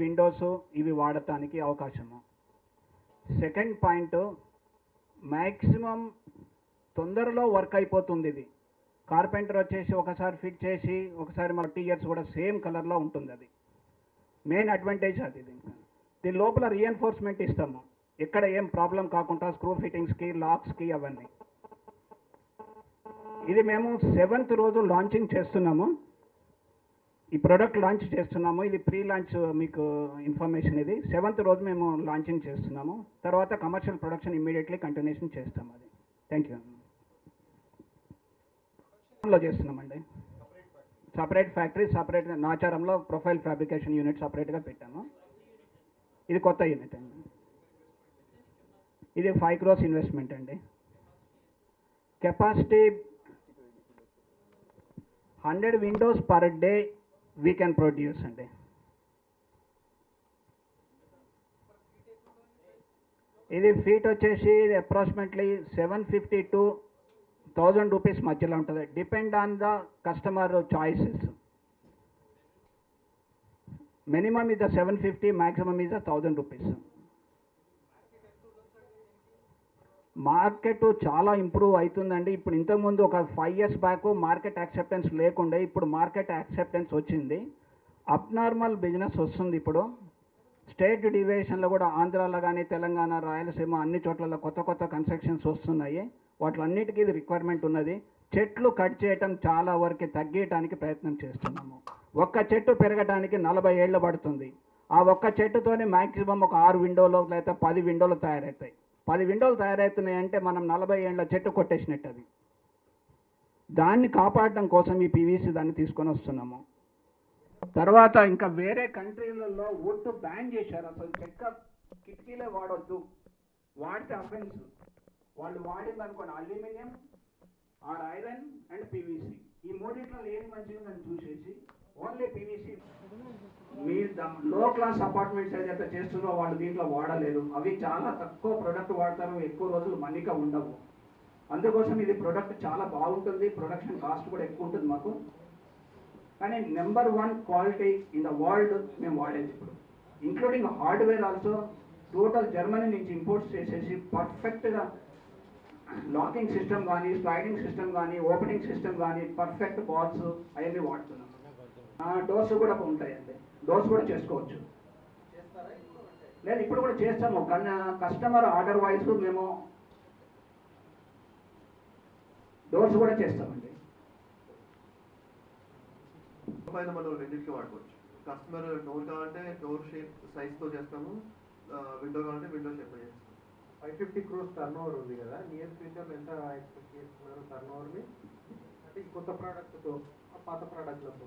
Windows ఇవి వాడటానికి అవకాశము. సెకండ్ పాయింట్, మ్యాక్సిమం తొందరలో వర్క్ అయిపోతుంది. ఇది కార్పెంటర్ వచ్చేసి ఒకసారి ఫిట్ చేసి ఒకసారి మన 2 ఇయర్స్ కూడా సేమ్ కలర్లో ఉంటుంది. అది మెయిన్ అడ్వాంటేజ్ అది. దీని లోపల రీఎన్ఫోర్స్మెంట్ ఇస్తాము, ఎక్కడ ఏం ప్రాబ్లం కాకుండా స్క్రూ ఫిట్టింగ్స్కి, లాక్స్కి అవన్నీ. ఇది మేము 7th రోజు లాంచింగ్ చేస్తున్నాము. ఈ ప్రోడక్ట్ లాంచ్ చేస్తున్నాము. ఇది ప్రీ లాంచ్ మీకు ఇన్ఫర్మేషన్. ఇది 7th రోజు మేము లాంచింగ్ చేస్తున్నాము. తర్వాత కమర్షియల్ ప్రొడక్షన్ ఇమ్మీడియట్లీ కంటిన్యూషన్ చేస్తాము. అది థ్యాంక్ యూ. లో చేస్తున్నామండి. సపరేట్ ఫ్యాక్టరీ, సపరేట్ నాచారంలో ప్రొఫైల్ ఫ్యాబ్రికేషన్ యూనిట్ సపరేట్గా పెట్టాము. ఇది కొత్త యూనిట్ అండి. ఇది 5 crores ఇన్వెస్ట్మెంట్ అండి. Capacity 100 windows per day we can produce అండి. ఇది ఫీట్ వచ్చేసి అప్రాక్సిమేట్లీ 750 to 1000 rupees మధ్యలో ఉంటుంది. Depend on the customer choices. Minimum is 750, maximum is 1000 rupees. Market చాలా ఇంప్రూవ్ అవుతుందండి. ఇప్పుడు ఇంతకుముందు ఒక 5 years బ్యాక్ మార్కెట్ యాక్సెప్టెన్స్ లేకుండే, ఇప్పుడు మార్కెట్ యాక్సెప్టెన్స్ వచ్చింది. అబ్నార్మల్ బిజినెస్ వస్తుంది. ఇప్పుడు స్టేట్ డివిజన్లో కూడా ఆంధ్రాలో కానీ, తెలంగాణ, రాయలసీమ అన్ని చోట్ల కొత్త కొత్త కన్స్ట్రక్షన్స్ వస్తున్నాయి. వాటిలన్నిటికీ ఇది రిక్వైర్మెంట్ ఉన్నది. చెట్లు కట్ చేయటం చాలా వరకు తగ్గించడానికి ప్రయత్నం చేస్తున్నాము. ఒక్క చెట్టు పెరగడానికి 40 ఏళ్ళు పడుతుంది. ఆ ఒక్క చెట్టుతోనే మ్యాక్సిమం ఒక 6 విండోలు లేదా 10 విండోలు తయారవుతాయి. 10 విండోలు తయారవుతున్నాయంటే మనం 40 ఏళ్ళ చెట్టు కొట్టేసినట్టు. అది దాన్ని కాపాడటం కోసం ఈ పీవీసీ దాన్ని తీసుకొని వస్తున్నాము. తర్వాత ఇంకా వేరే కంట్రీలలో వుడ్ బ్యాన్ చేశారు. అసలు చెక్క కిటికీలే వాడొద్దు, వాడితే అఫెన్స్. వాళ్ళు వాడింది అనుకోండి aluminium or iron and PVC. ఈ మూడిట్లో ఏది మంచిదని చూసేసి ఓన్లీ పీవీసీ. మీ లో క్లాస్ అపార్ట్మెంట్స్ ఏదైతే చేస్తున్నారో వాళ్ళు దీంట్లో వాడలేదు. అవి చాలా తక్కువ ప్రొడక్ట్ వాడతారు, ఎక్కువ రోజులు మన్నిక ఉండవు. అందుకోసం ఇది ప్రొడక్ట్ చాలా బాగుంటుంది. ప్రొడక్షన్ కాస్ట్ కూడా ఎక్కువ ఉంటుంది మాకు. కానీ number 1 quality in the world మేము వాడేది ఇప్పుడు, including hardware also. Total Germany నుంచి ఇంపోర్ట్స్ చేసేసి పర్ఫెక్ట్గా లాకింగ్ సిస్టమ్ కానీ, స్లైడింగ్ సిస్టమ్ కానీ, ఓపెనింగ్ సిస్టమ్ కానీ, పర్ఫెక్ట్ బాల్స్ అవన్నీ వాడుతున్నాం. డోర్స్ కూడా ఉంటాయండి, డోర్స్ కూడా చేసుకోవచ్చు. లేదు ఇప్పుడు కూడా చేస్తాము. కస్టమర్ ఆర్డర్ వైజ్ మేము డోర్స్ కూడా చేస్తామండి. పైన మనం రెండింటికి వాడుకోవచ్చు. కస్టమర్ డోర్ కావాలంటే డోర్ షేప్ సైజ్తో చేస్తాము, విండో కావాలంటే విండో షేప్లో చేస్తాము. 550 crores టర్న్ ఓవర్ ఉంది కదా, నియర్ ఫ్యూచర్లో ఎంత ఎక్స్పెక్ట్ చేస్తున్నారు టర్న్ ఓవర్ని? అంటే ఈ కొత్త ప్రోడక్ట్తో పాత ప్రోడక్ట్లతో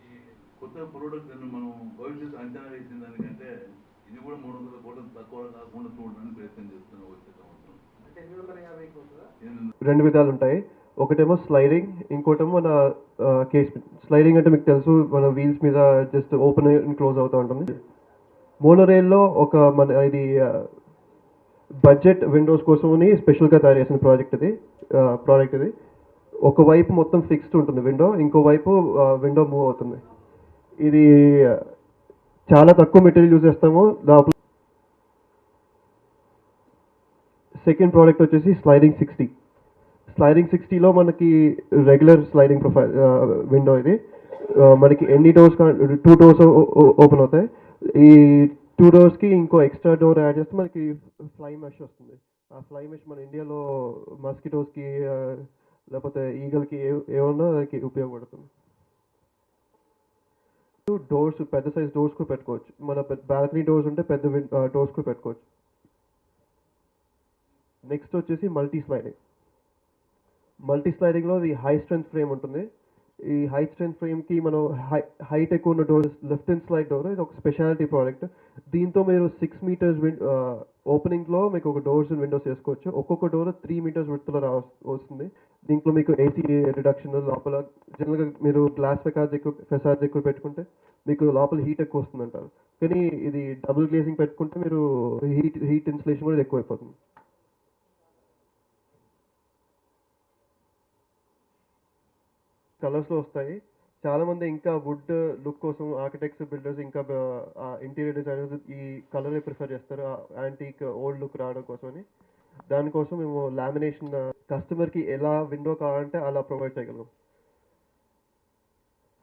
ఈ కొత్త ప్రోడక్ట్ మనం భవిష్యత్తు అంచనా వేసిన దానికంటే ఇది కూడా 300 కోట్లు తక్కువ కాకుండా చూడడానికి ప్రయత్నం చేస్తున్నాం వచ్చే సంవత్సరం. అంటే 850 అవుతుందా? 2 విధాలు ఉంటాయి. ఒకటేమో స్లైడింగ్, ఇంకోటేమో మన కేస్. స్లైడింగ్ అంటే మీకు తెలుసు, మన వీల్స్ మీద జస్ట్ ఓపెన్ అండ్ క్లోజ్ అవుతూ ఉంటుంది. మోనోరైల్లో ఒక మన ఇది బడ్జెట్ విండోస్ కోసమని స్పెషల్గా తయారు చేసిన ప్రోడక్ట్ ఇది. ఒకవైపు మొత్తం ఫిక్స్డ్ ఉంటుంది విండో, ఇంకోవైపు విండో మూవ్ అవుతుంది. ఇది చాలా తక్కువ మెటీరియల్ యూజ్ చేస్తాము లోపల. సెకండ్ ప్రోడక్ట్ వచ్చేసి స్లైడింగ్ 60. స్లైడింగ్ 60లో మనకి రెగ్యులర్ స్లైడింగ్ ప్రొఫైల్ విండో. ఇది మనకి ఎన్ని డోర్స్ 2 doors ఓపెన్ అవుతాయి. ఈ 2 doors ఇంకో ఎక్స్ట్రా డోర్ యాడ్ చేస్తే మనకి ఫ్లై మెష్ వస్తుంది. ఆ ఫ్లై మెష్ మన ఇండియాలో మస్కిటోస్కి లేకపోతే ఈగల్కి ఏమన్నా దానికి ఉపయోగపడుతుంది. డోర్స్ పెద్ద సైజ్ డోర్స్ కూడా పెట్టుకోవచ్చు. మన బాల్కనీ డోర్స్ ఉంటే పెద్ద డోర్స్ కూడా పెట్టుకోవచ్చు. నెక్స్ట్ వచ్చేసి మల్టీ స్లైడింగ్లో ఇది హై స్ట్రెంత్ ఫ్రేమ్ ఉంటుంది. ఈ హై స్ట్రెంత్ ఫ్రేమ్కి మనం హైట్ ఎక్కువ ఉన్న door, left and slide door, ఇది ఒక స్పెషాలిటీ ప్రోడక్ట్. దీంతో మీరు 6 meters ఓపెనింగ్లో మీకు ఒక డోర్స్ అండ్ విండోస్ వేసుకోవచ్చు. ఒక్కొక్క డోర్ 3 meters విడ్త్లో వస్తుంది. దీంట్లో మీకు ఏసీ రిడక్షన్, లోపల జనరల్గా మీరు గ్లాస్ ఫెసాడ్స్ ఎక్కువ పెట్టుకుంటే మీకు లోపల హీట్ ఎక్కువ వస్తుంది అంటారు. కానీ ఇది డబుల్ గ్లేజింగ్ పెట్టుకుంటే మీరు హీట్ ఇన్సులేషన్ కూడా ఎక్కువ అయిపోతుంది. కలర్స్లో వస్తాయి. చాలామంది ఇంకా వుడ్ లుక్ కోసం ఆర్కిటెక్ట్స్ బిల్డర్స్ ఇంకా ఇంటీరియర్ డిజైనర్స్ ఈ కలరే ప్రిఫర్ చేస్తారు, యాంటీక్ ఓల్డ్ లుక్ రావడం కోసమని. దానికోసం మేము లామినేషన్ కస్టమర్కి ఎలా విండో కావాలంటే అలా ప్రొవైడ్ చేయగలం.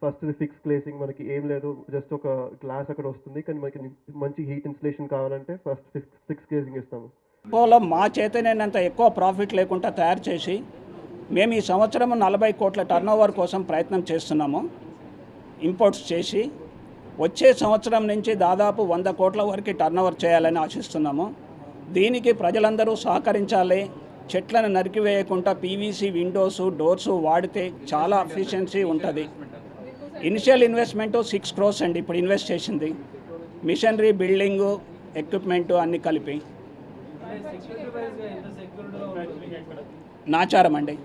ఫస్ట్ ఫిక్స్ గ్లేసింగ్ మనకి ఏం లేదు, జస్ట్ ఒక గ్లాస్ అక్కడ వస్తుంది, కానీ మనకి మంచి హీట్ ఇన్సులేషన్ కావాలంటే ఫస్ట్ ఫిక్స్ గ్లేసింగ్ ఇస్తాము. పోలో మా చేతనేంత ఎక్కువ ప్రాఫిట్ లేకుండా తయారు చేసి మేము ఈ సంవత్సరం 40 కోట్ల టర్నోవర్ కోసం ప్రయత్నం చేస్తున్నాము. ఇంపోర్ట్స్ చేసి వచ్చే సంవత్సరం నుంచి దాదాపు 100 కోట్ల వరకు టర్నోవర్ చేయాలని ఆశిస్తున్నాము. దీనికి ప్రజలందరూ సహకరించాలి. చెట్లను నరికివేయకుండా పీవీసీ విండోస్ డోర్స్ వాడితే చాలా ఎఫిషియన్సీ ఉంటుంది. ఇనిషియల్ ఇన్వెస్ట్మెంట్ 6 crores అండి ఇప్పుడు ఇన్వెస్ట్ చేసింది. మిషనరీ, బిల్డింగు, ఎక్విప్మెంటు అన్నీ కలిపి. నాచారం అండి,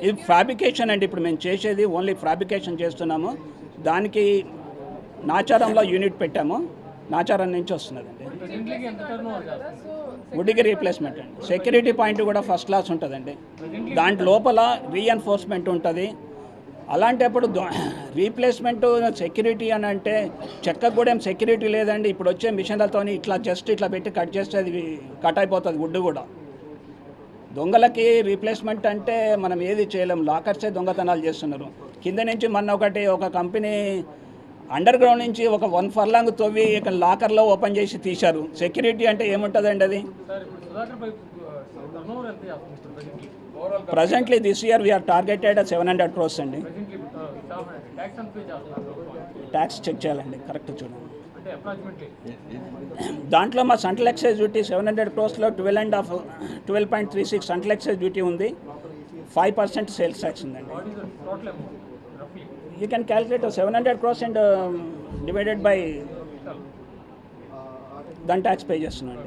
ఇది ఫ్యాబ్రికేషన్ అండి. ఇప్పుడు మేము చేసేది ఓన్లీ ఫ్యాబ్రికేషన్ చేస్తున్నాము. దానికి నాచారంలో యూనిట్ పెట్టాము, నాచారం నుంచి వస్తున్నదండి. వుడ్కి రీప్లేస్మెంట్ అండి. సెక్యూరిటీ పాయింట్ కూడా ఫస్ట్ క్లాస్ ఉంటుందండి. దాంట్ లోపల రీఎన్ఫోర్స్మెంట్ ఉంటుంది. అలాంటప్పుడు రీప్లేస్మెంట్ సెక్యూరిటీ అని అంటే చెక్కకు కూడా ఏం సెక్యూరిటీ లేదండి. ఇప్పుడు వచ్చే మిషన్లతో ఇట్లా జస్ట్ ఇట్లా పెట్టి కట్ చేస్తే అది కట్ అయిపోతుంది వుడ్ కూడా. దొంగలకి రీప్లేస్మెంట్ అంటే మనం ఏది చేయలేం, లాకర్సే దొంగతనాలు చేస్తున్నారు. కింద నుంచి ఒక కంపెనీ అండర్ గ్రౌండ్ నుంచి ఒక 1 furlong తవ్వి ఇక్కడ లాకర్లో ఓపెన్ చేసి తీశారు. సెక్యూరిటీ అంటే ఏముంటుందండి అది? Presently this year we are targeted 700 crores అండి. ట్యాక్స్ చెక్ చేయాలండి, కరెక్ట్ చూడండి. దాంట్లో మా సెంట్రల్ ఎక్సైజ్ డ్యూటీ 700 crores-లో 12.36 సెంట్రల్ ఎక్సైజ్ డ్యూటీ ఉంది, 5% సేల్స్ ట్యాక్స్ ఉందండి. You can calculate 700 crores and divided by దాని ట్యాక్స్ పే చేస్తున్నాండి.